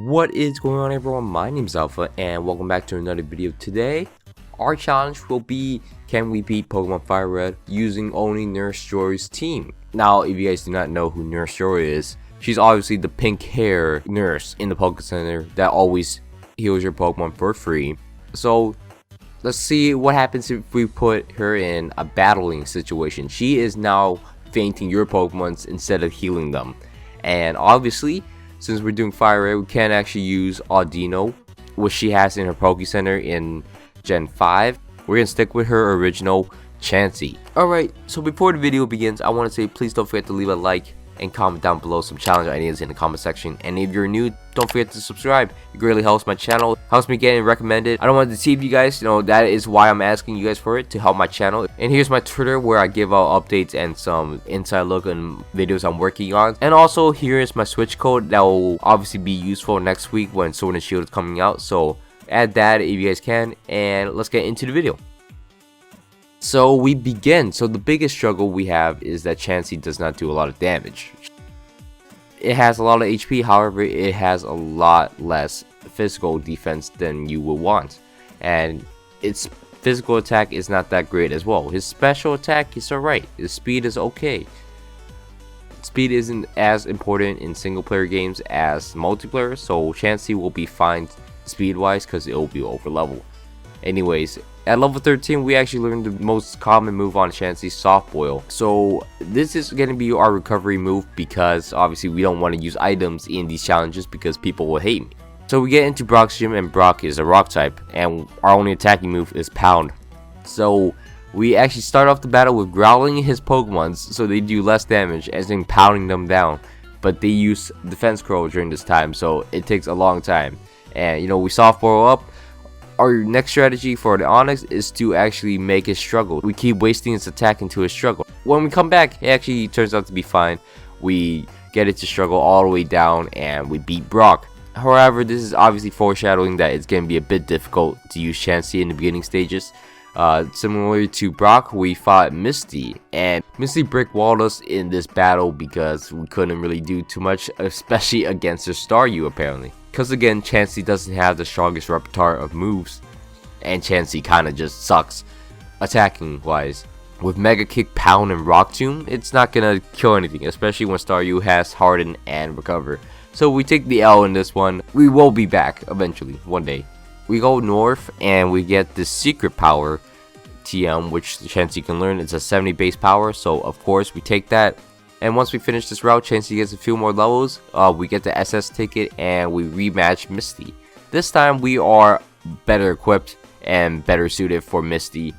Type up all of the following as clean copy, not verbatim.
What is going on, everyone? My name is Alpha and welcome back to another video. Today our challenge will be, can we beat Pokemon FIRERED using only Nurse Joy's team? Now, if you guys do not know who Nurse Joy is, she's obviously the pink hair nurse in the Poké Center that always heals your Pokemon for free. So let's see what happens if we put her in a battling situation. She is now fainting your Pokemons instead of healing them, and obviously since we're doing FIRERED, we can't actually use Audino, which she has in her Poké Center in Gen 5. We're gonna stick with her original Chansey. Alright, so before the video begins, I want to say please don't forget to leave a like and comment down below some challenge ideas in the comment section. And if you're new, don't forget to subscribe. It greatly helps my channel, helps me getting recommended. I don't want to deceive you guys, that is why I'm asking you guys for it, to help my channel. And here's my Twitter where I give out updates and some inside look on videos I'm working on. And also here is my Switch code that will obviously be useful next week when Sword and Shield is coming out. So add that if you guys can, and let's get into the video. So we begin. So the biggest struggle we have is that Chansey does not do a lot of damage. It has a lot of HP, however it has a lot less physical defense than you would want, and its physical attack is not that great as well. His special attack is alright, his speed is okay. Speed isn't as important in single player games as multiplayer, so Chansey will be fine speed wise because it will be over level. Anyways, at level 13 we actually learned the most common move on Chansey, Soft Boil. So this is going to be our recovery move because obviously we don't want to use items in these challenges because people will hate me. So we get into Brock's gym, and Brock is a rock type and our only attacking move is Pound. So we actually start off the battle with growling his Pokemons so they do less damage, as in pounding them down, but they use defense curl during this time, so it takes a long time. And we Soft Boil up. Our next strategy for the Onix is to actually make it struggle. We keep wasting its attack into a struggle. When we come back, it actually turns out to be fine. We get it to struggle all the way down and we beat Brock. However, this is obviously foreshadowing that it's going to be a bit difficult to use Chansey in the beginning stages. Similarly to Brock, we fought Misty, and Misty brick-walled us in this battle because we couldn't really do too much, especially against her Staryu apparently. Because again, Chansey doesn't have the strongest repertoire of moves, and Chansey kind of just sucks attacking wise. With Mega Kick, Pound, and Rock Tomb, it's not gonna kill anything, especially when Staryu has Harden and Recover. So we take the L in this one. We will be back eventually, one day. We go north and we get the secret power TM, which Chansey can learn. It's a 70 base power, so of course we take that. And once we finish this route, Chansey gets a few more levels. We get the SS ticket and we rematch Misty. This time we are better equipped and better suited for Misty.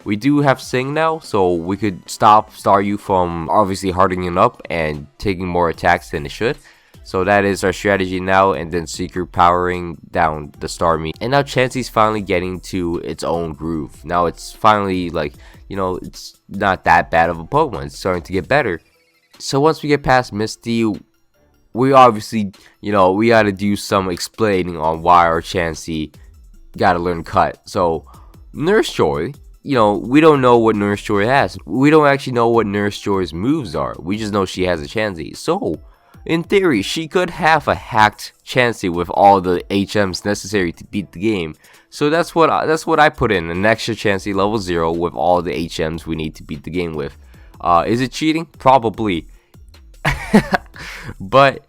We do have Sing now, so we could stop Staryu from obviously hardening up and taking more attacks than it should. So that is our strategy now, and then secret powering down the Starmie. And now Chansey's finally getting to its own groove. Now it's finally it's not that bad of a Pokemon. It's starting to get better. So once we get past Misty, we obviously, we gotta do some explaining on why our Chansey gotta learn Cut. So Nurse Joy, we don't know what Nurse Joy has. We don't actually know what Nurse Joy's moves are. We just know she has a Chansey. So in theory, she could have a hacked Chansey with all the HMs necessary to beat the game. So that's what I put in, an extra Chansey level 0 with all the HMs we need to beat the game with. Is it cheating? Probably. But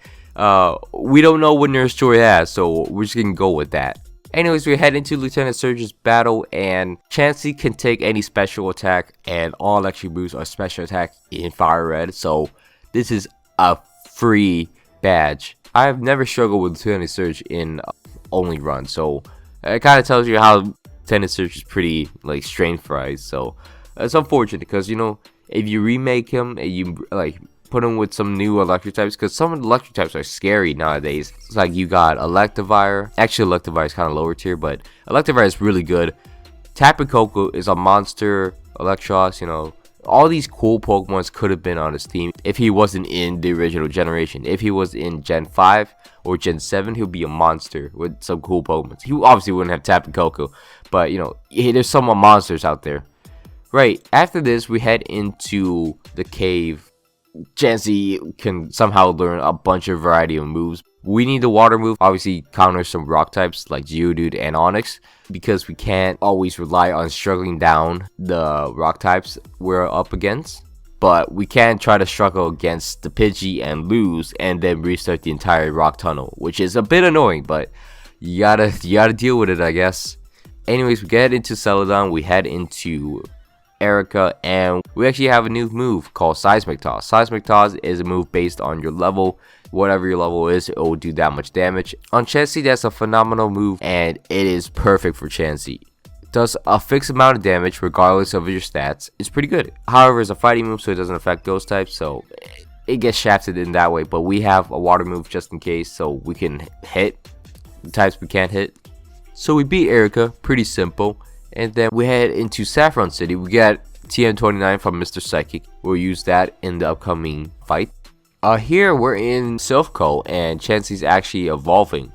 we don't know what Nurse Joy has, so we're just gonna go with that. Anyways, we head into Lieutenant Surge's battle, and Chansey can take any special attack, and all electric moves are special attack in FIRERED, so this is a free badge. I've never struggled with Lieutenant Surge in only run, so it kind of tells you how Lieutenant Surge is pretty strength fried. So it's unfortunate because if you remake him and you put him with some new electric types, because some of the electric types are scary nowadays. It's like you got Electivire. Actually, Electivire is kind of lower tier, but Electivire is really good. Tapu Koko is a monster. Electros, all these cool Pokemons could have been on his team if he wasn't in the original generation. If he was in Gen 5 or Gen 7, he'll be a monster with some cool Pokemon. He obviously wouldn't have Tapu Koko, but there's some monsters out there. Right, after this we head into the cave Chansey can somehow learn a bunch of variety of moves. We need the water move, obviously counter some rock types like Geodude and Onix, because we can't always rely on struggling down the rock types we're up against. But we can try to struggle against the Pidgey and lose, and then restart the entire rock tunnel, which is a bit annoying, but you gotta deal with it, I guess. Anyways, we get into Celadon, we head into Erica, and we actually have a new move called Seismic Toss. Seismic Toss is a move based on your level. Whatever your level is, it will do that much damage. On Chansey, that's a phenomenal move, and it is perfect for Chansey. It does a fixed amount of damage regardless of your stats. It's pretty good. However, it's a fighting move, so it doesn't affect ghost types, so it gets shafted in that way. But we have a water move just in case, so we can hit the types we can't hit. So we beat Erica, pretty simple. And then we head into Saffron City. We get TM29 from Mr. Psychic. We'll use that in the upcoming fight. Here we're in Silphco, and Chansey's actually evolving.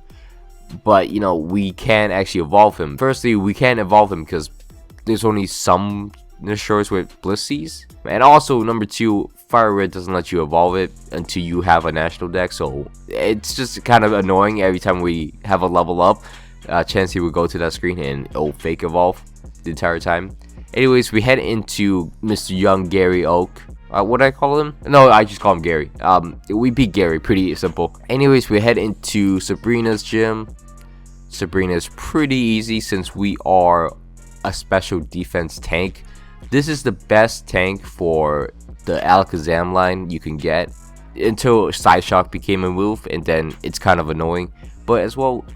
But, you know, we can't actually evolve him. Firstly, we can't evolve him because there's only some Nishores with Blitzies. And also, number 2, FIRERED doesn't let you evolve it until you have a national deck. So it's just kind of annoying every time we have a level up. Chansey will go to that screen and it'll fake evolve the entire time. Anyways, we head into Mr. Young Gary Oak. What do I call him? No, I just call him Gary. We beat Gary, pretty simple. Anyways, we head into Sabrina's gym. Sabrina's pretty easy since we are a special defense tank. This is the best tank for the Alakazam line you can get until Side Shock became a move, and then it's kind of annoying. But as well,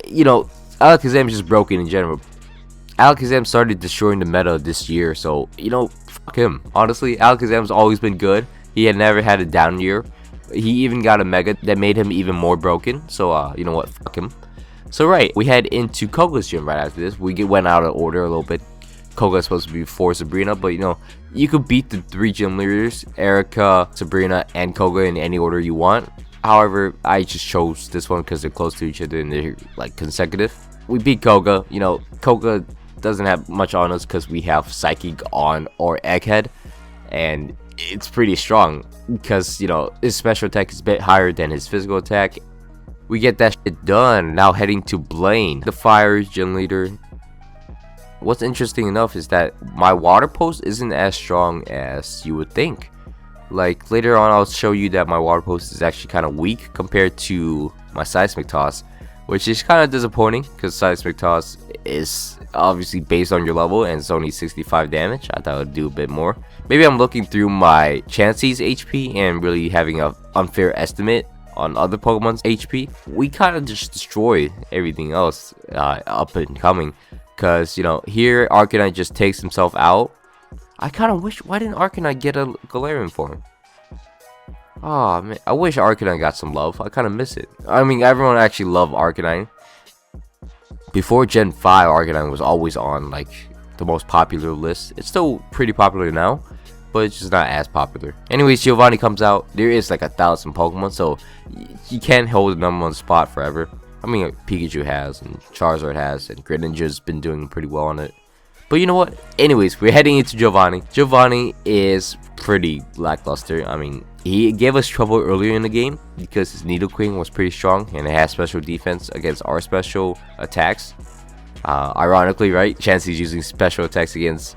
you know, Alakazam is just broken in general. Alakazam started destroying the meta this year, so, you know, fuck him. Honestly, Alakazam's always been good. He had never had a down year. He even got a mega that made him even more broken, so, you know what, fuck him. So, right, we head into Koga's gym right after this. We went out of order a little bit. Koga's supposed to be before Sabrina, but, you know, you could beat the 3 gym leaders, Erica, Sabrina, and Koga in any order you want. However, I just chose this one because they're close to each other and they're, like, consecutive. We beat Koga. You know, Koga doesn't have much on us because we have Psychic on or Egghead, and it's pretty strong because, you know, his special attack is a bit higher than his physical attack. We get that shit done. Now heading to Blaine, the Fire gym leader. What's interesting enough is that my water post isn't as strong as you would think. Like, later on I'll show you that my water post is actually kind of weak compared to my Seismic Toss, which is kind of disappointing because Seismic Toss is obviously based on your level and it's only 65 damage. I thought it would do a bit more. Maybe I'm looking through my Chansey's HP and really having an unfair estimate on other Pokemon's HP. We kind of just destroy everything else up and coming because, you know, here Arcanine just takes himself out. I kind of wish, why didn't Arcanine get a Galarian for him? Oh man, I wish Arcanine got some love. I kind of miss it. I mean, everyone actually loved Arcanine. Before Gen 5, Arcanine was always on, like, the most popular list. It's still pretty popular now, but it's just not as popular. Anyways, Giovanni comes out. There is like 1,000 Pokemon, so you can't hold the number 1 spot forever. I mean, like, Pikachu has, and Charizard has, and Greninja's been doing pretty well on it. But you know what? Anyways, we're heading into Giovanni. Giovanni is pretty lackluster. I mean, he gave us trouble earlier in the game because his Nidoqueen was pretty strong and it has special defense against our special attacks. Ironically, right? Chansey's using special attacks against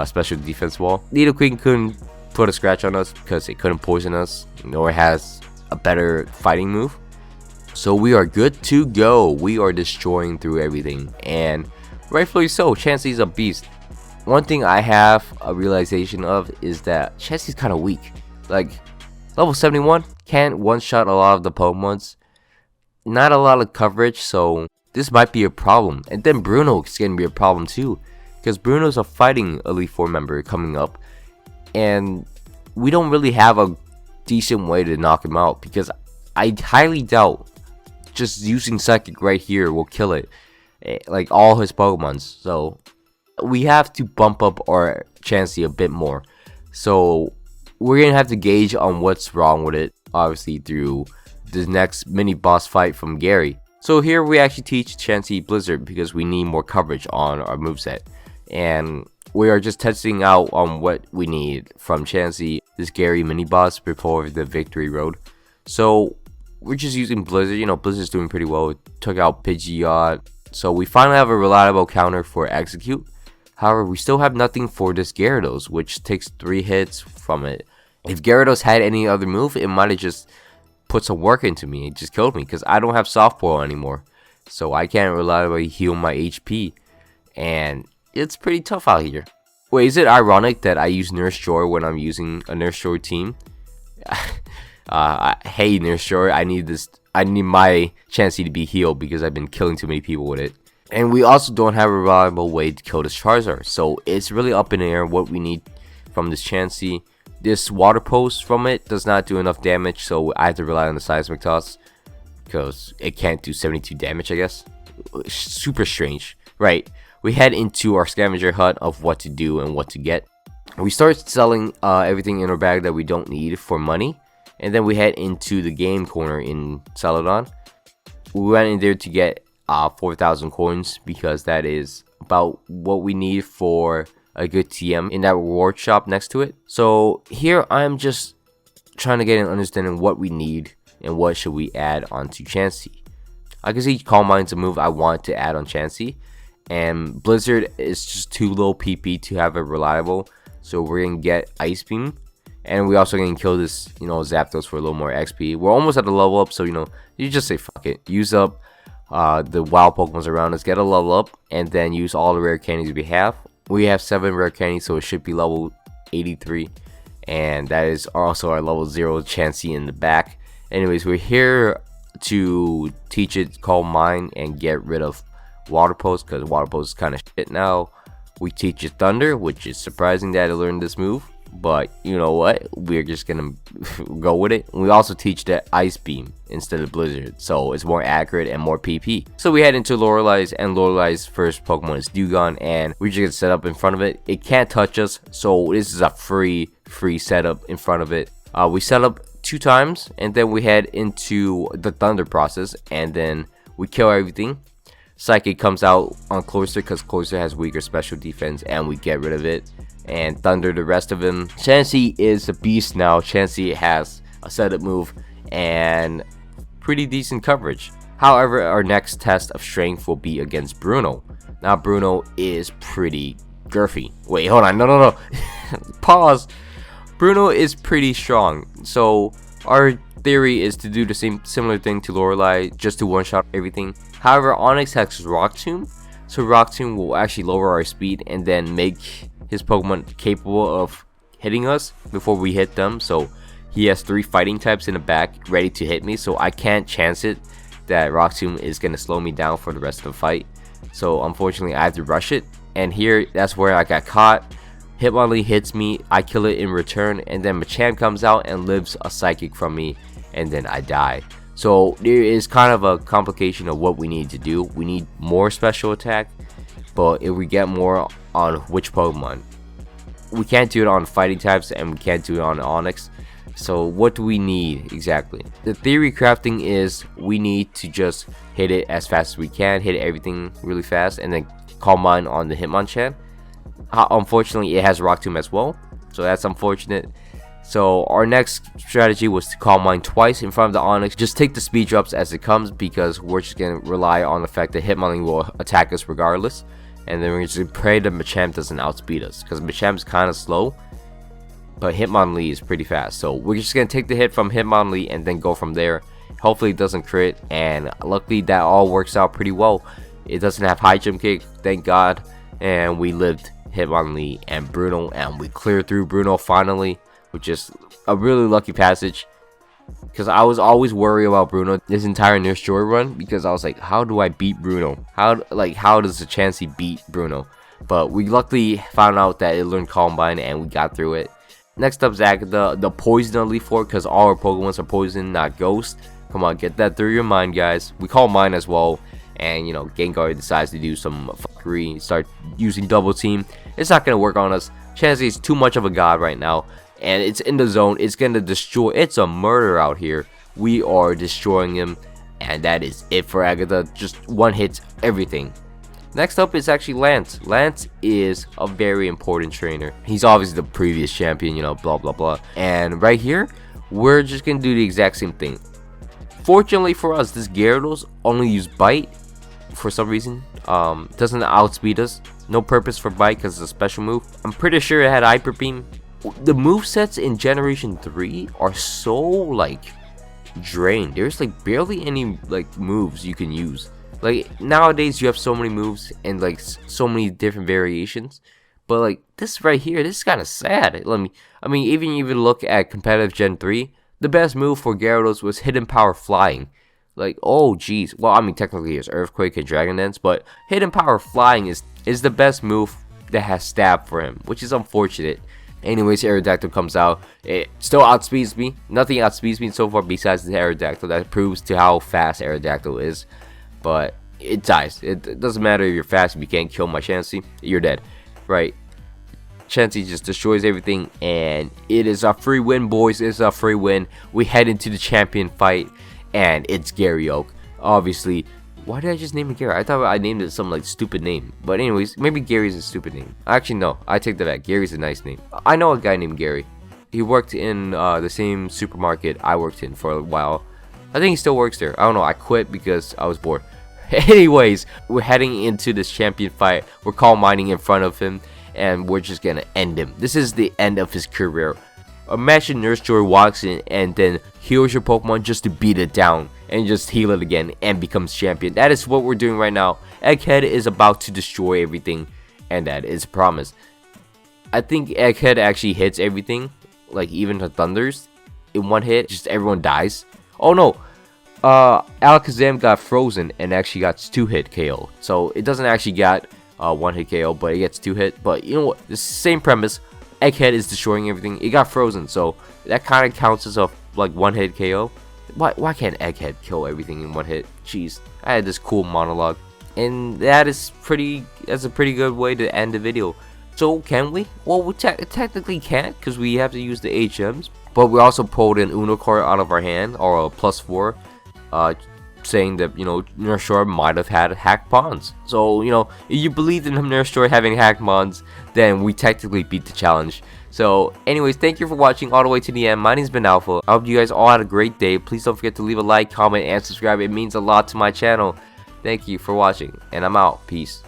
special defense wall. Nidoqueen couldn't put a scratch on us because it couldn't poison us, nor has a better fighting move. So we are good to go. We are destroying through everything, and rightfully so. Chansey's a beast. One thing I have a realization of is that Chansey's kind of weak. Like, level 71 can't one-shot a lot of the Pokemons. Not a lot of coverage, so this might be a problem. And then Bruno is going to be a problem too, because Bruno's a fighting Elite Four member coming up, and we don't really have a decent way to knock him out, because I highly doubt just using Psychic right here will kill it, like all his Pokemons. So we have to bump up our Chansey a bit more. So we're gonna have to gauge on what's wrong with it, obviously through the next mini boss fight from Gary. So here we actually teach Chansey Blizzard because we need more coverage on our moveset, and we are just testing out on what we need from Chansey. this Gary mini boss before the victory road. So we're just using Blizzard. You know, Blizzard's doing pretty well. We took out Pidgeot. So we finally have a reliable counter for execute. However, we still have nothing for this Gyarados, which takes 3 hits from it. If Gyarados had any other move, it might have just put some work into me. It just killed me because I don't have soft boil anymore. So I can't reliably heal my HP. And it's pretty tough out here. Wait, is it ironic that I use Nurse Joy when I'm using a Nurse Joy team? Hey Nurse Joy, I need my Chansey to be healed because I've been killing too many people with it. And we also don't have a reliable way to kill this Charizard. So it's really up in the air what we need from this Chansey. This Water Pulse from it does not do enough damage, so I have to rely on the Seismic Toss. Because it can't do 72 damage, I guess. Super strange. Right, we head into our scavenger hut of what to do and what to get. We start selling everything in our bag that we don't need for money. And then we head into the game corner in Celadon. We went in there to get 4,000 coins because that is about what we need for a good TM in that reward shop next to it. So here I'm just trying to get an understanding what we need and what should we add onto Chansey. I can see Calm Mind's a move I want to add on Chansey, and Blizzard is just too low PP to have it reliable, so we're gonna get Ice Beam. And we also gonna kill this, you know, Zapdos for a little more XP. We're almost at the level up, so you know, you just say fuck it. Use up the wild Pokemons around us, get a level up, and then use all the rare candies we have. We have 7 rare candies, so it should be level 83. And that is also our level 0 Chansey in the back. Anyways, we're here to teach it Calm Mind and get rid of Water Pulse, because Water Pulse is kind of shit now. We teach it Thunder, which is surprising that it learned this move. But you know what, we're just gonna go with it. We also teach the Ice Beam instead of Blizzard, so it's more accurate and more PP. So we head into Lorelei's, and Lorelei's first Pokemon is Dewgong, and we just get set up in front of it. It can't touch us, so this is a free setup in front of it. We set up 2 times, and then we head into the Thunder process, and then we kill everything. Psychic comes out on Cloyster because Cloyster has weaker special defense, and we get rid of it. And Thunder the rest of him. Chansey is a beast now. Chansey has a setup move and pretty decent coverage. However, our next test of strength will be against Bruno. Now Bruno is pretty girthy. Wait, hold on, no. Pause. Bruno is pretty strong. So our theory is to do the similar thing to Lorelei, just to one-shot everything. However, Onyx has Rock Tomb, so Rock Tomb will actually lower our speed and then make his Pokemon capable of hitting us before we hit them. So he has 3 fighting types in the back ready to hit me, so I can't chance it that Rock Tomb is going to slow me down for the rest of the fight. So unfortunately I have to rush it, and here that's where I got caught. Hitmonlee hits me, I kill it in return, and then Machamp comes out and lives a Psychic from me, and then I die. So there is kind of a complication of what we need to do. We need more special attack, but if we get more on which Pokemon, we can't do it on fighting types, and we can't do it on Onyx. So what do we need exactly? The theory crafting is we need to just hit it as fast as we can, hit everything really fast, and then Calm Mind on the Hitmonchan. Unfortunately, it has Rock Tomb as well, so that's unfortunate. So our next strategy was to Calm Mind twice in front of the Onyx. Just take the speed drops as it comes, because we're just going to rely on the fact that Hitmonlee will attack us regardless. And then we're just going to pray that Machamp doesn't outspeed us, because Machamp's kind of slow, but Hitmonlee is pretty fast. So we're just going to take the hit from Hitmonlee and then go from there. Hopefully it doesn't crit, and luckily that all works out pretty well. It doesn't have high jump kick, thank God, and we lived Hitmonlee and Bruno, and we cleared through Bruno finally, which is a really lucky passage, because I was always worried about Bruno this entire Nurse Joy run, because I was like, how do I beat Bruno? How does the Chansey beat Bruno? But we luckily found out that it learned Calm Mind, and we got through it. Next up is Agatha, the Poison Elite Four, because all our Pokemon are poison, not ghost. Come on, get that through your mind, guys. We Calm Mind as well, and you know, Gengar decides to do some fuckery, start using Double Team. It's not gonna work on us. Chansey is too much of a god right now, and it's in the zone. It's gonna destroy. It's a murder out here. We are destroying him, and that is it for Agatha. Just one hits everything. Next up is actually Lance. Lance is a very important trainer. He's obviously the previous champion, you know, blah blah blah. And right here, we're just gonna do the exact same thing. Fortunately for us, this Gyarados only use Bite for some reason. Doesn't outspeed us. No purpose for Bite because it's a special move. I'm pretty sure it had Hyper Beam. The movesets in Generation 3 are so like drained. There's like barely any like moves you can use. Like nowadays you have so many moves and like so many different variations, but like this right here, this is kind of sad. I mean even look at competitive Gen 3, the best move for Gyarados was Hidden Power Flying. Like, oh geez, well I mean technically it's Earthquake and Dragon Dance, but Hidden Power Flying is the best move that has stab for him, which is unfortunate. Anyways, Aerodactyl comes out. It still outspeeds me. Nothing outspeeds me so far besides the Aerodactyl. That proves to how fast Aerodactyl is. But it dies. It doesn't matter if you're fast. If you can't kill my Chansey, you're dead. Right? Chansey just destroys everything. And it is a free win, boys. It's a free win. We head into the champion fight. And it's Gary Oak. Obviously. Why did I just name it Gary? I thought I named it some like stupid name. But anyways, maybe Gary's a stupid name. Actually no, I take that back. Gary's a nice name. I know a guy named Gary. He worked in the same supermarket I worked in for a while. I think he still works there. I don't know, I quit because I was bored. Anyways, we're heading into this champion fight. We're Calm Minding in front of him. And we're just gonna end him. This is the end of his career. Imagine Nurse Joy walks in and then heals your Pokemon just to beat it down and just heal it again and becomes champion. That is what we're doing right now. Egghead is about to destroy everything, and that is a promise. I think Egghead actually hits everything, like even the Thunders, in one hit. Just everyone dies. Oh no, Alakazam got frozen and actually got 2-hit KO. So it doesn't actually get 1-hit KO, but it gets 2-hit. But you know what? The same premise. Egghead is destroying everything. It got frozen, so that kind of counts as a like 1-hit KO. Why can't Egghead kill everything in 1 hit? Jeez, I had this cool monologue, and that's a pretty good way to end the video. So can we? Well, we technically can't because we have to use the HMs, but we also pulled an Uno card out of our hand, or a +4, saying that, you know, Nurse Joy might have had hacked pawns. So, you know, if you believe in Nurse Joy having hacked pawns, then we technically beat the challenge. So, anyways, thank you for watching all the way to the end. My name's been Alpha. I hope you guys all had a great day. Please don't forget to leave a like, comment, and subscribe. It means a lot to my channel. Thank you for watching, and I'm out. Peace.